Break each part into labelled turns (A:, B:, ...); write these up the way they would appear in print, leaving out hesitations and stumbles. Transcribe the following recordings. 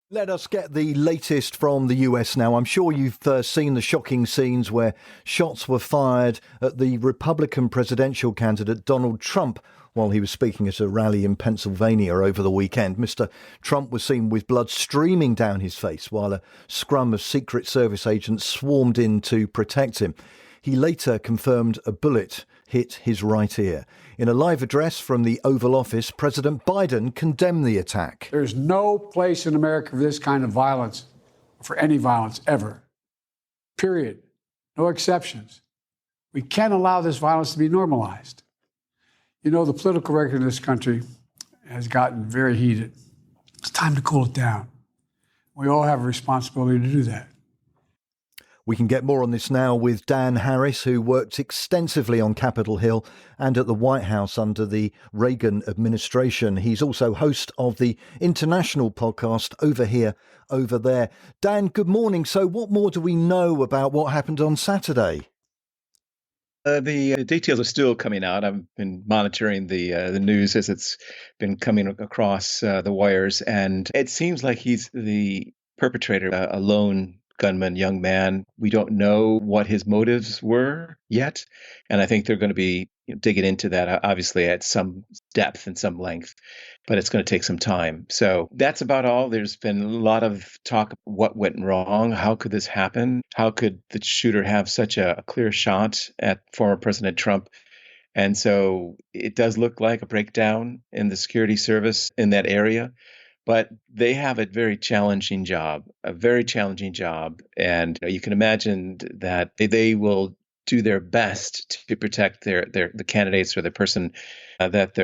A: Let us get the latest from the US now. I'm sure you've seen the shocking scenes where shots were fired at the Republican presidential candidate Donald Trump while he was speaking at a rally in Pennsylvania over the weekend. Mr. Trump was seen with blood streaming down his face while a scrum of Secret Service agents swarmed in to protect him. He later confirmed a bullet hit his right ear. In a live address from the Oval Office, President Biden condemned the attack.
B: There's no place in America for this kind of violence, for any violence ever. Period. No exceptions. We can't allow this violence to be normalized. You know, the political record in this country has gotten very heated. It's time to cool it down. We all have a responsibility to do that.
A: We can get more on this now with Dan Harris, who worked extensively on Capitol Hill and at the White House under the Reagan administration. He's also host of the international podcast Overhereoverthere. Dan, good morning. So what more do we know about what happened on Saturday?
C: The details are still coming out. I've been monitoring the news as it's been coming across the wires, and it seems like he's the perpetrator, a lone gunman, young man. We don't know what his motives were yet, and I think they're going to be digging into that, obviously at some depth and some length, but it's going to take some time. So that's about all. There's been a lot of talk of what went wrong. How could this happen? How could the shooter have such a clear shot at former President Trump? And so it does look like a breakdown in the security service in that area. But they have a very challenging job. And you can imagine that they will do their best to protect the candidates or the person that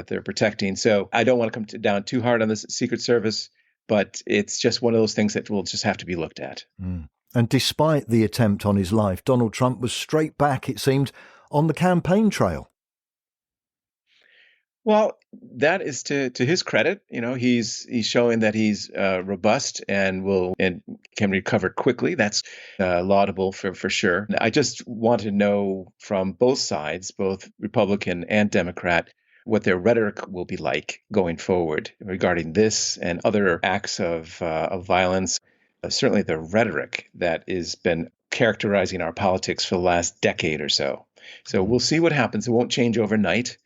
C: they're protecting. So I don't want to come down too hard on the Secret Service, but it's just one of those things that will just have to be looked at.
A: And despite the attempt on his life, Donald Trump was straight back, it seemed, on the campaign trail.
C: Well, that is to his credit. He's showing that he's robust and can recover quickly. That's laudable for sure. I just want to know from both sides, both Republican and Democrat, what their rhetoric will be like going forward regarding this and other acts of violence. Certainly the rhetoric that has been characterizing our politics for the last decade or so. So we'll see what happens. It won't change overnight.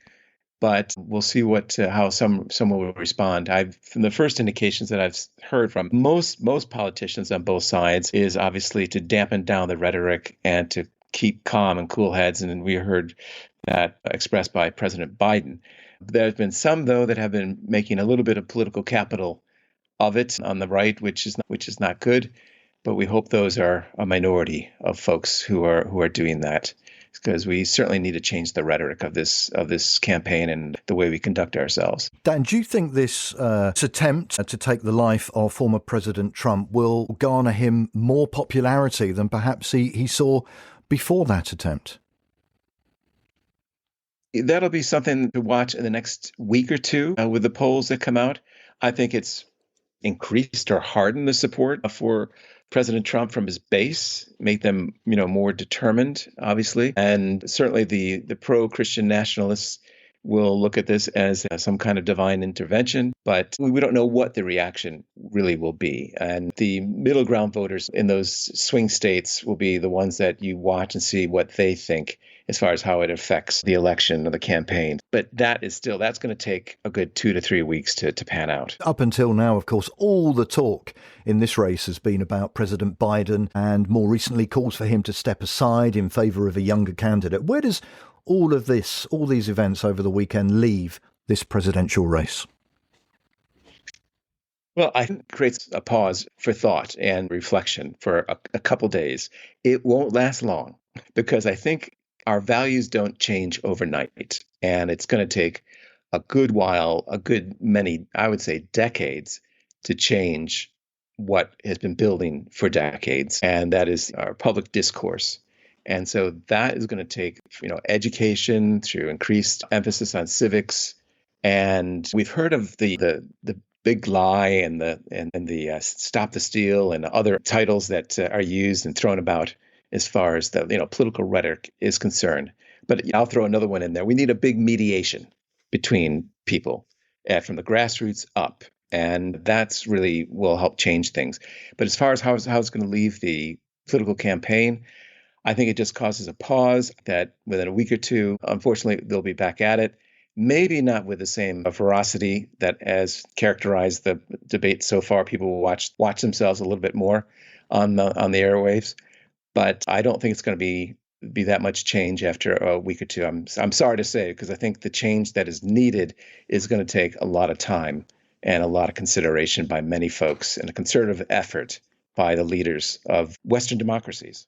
C: But we'll see how someone will respond. From the first indications that I've heard from most politicians on both sides is obviously to dampen down the rhetoric and to keep calm and cool heads. And we heard that expressed by President Biden. There have been some, though, that have been making a little bit of political capital of it on the right, which is not good. But we hope those are a minority of folks who are doing that, because we certainly need to change the rhetoric of this campaign and the way we conduct ourselves.
A: Dan, do you think this attempt to take the life of former President Trump will garner him more popularity than perhaps he saw before that attempt?
C: That'll be something to watch in the next week or two with the polls that come out. I think it's increased or hardened the support for President Trump from his base, make them, more determined, obviously. And certainly the pro-Christian nationalists will look at this as some kind of divine intervention, but we don't know what the reaction really will be. And the middle ground voters in those swing states will be the ones that you watch and see what they think as far as how it affects the election or the campaign. But that's going to take a good 2 to 3 weeks to pan out.
A: Up until now, of course, all the talk in this race has been about President Biden and more recently calls for him to step aside in favour of a younger candidate. Where does all these events over the weekend leave this presidential race?
C: Well, I think it creates a pause for thought and reflection for a couple days. It won't last long because I think our values don't change overnight. And it's going to take a good while, a good many, I would say, decades to change what has been building for decades. And that is our public discourse. And so that is going to take, education through increased emphasis on civics. And we've heard of the big lie and the stop the steal and other titles that are used and thrown about as far as the political rhetoric is concerned. But I'll throw another one in there. We need a big mediation between people from the grassroots up. And that's really will help change things. But as far as how it's going to leave the political campaign, I think it just causes a pause that within a week or two, unfortunately, they'll be back at it. Maybe not with the same ferocity that has characterized the debate so far. People will watch themselves a little bit more on the airwaves, but I don't think it's going to be that much change after a week or two. I'm sorry to say, because I think the change that is needed is going to take a lot of time and a lot of consideration by many folks and a concerted effort by the leaders of Western democracies.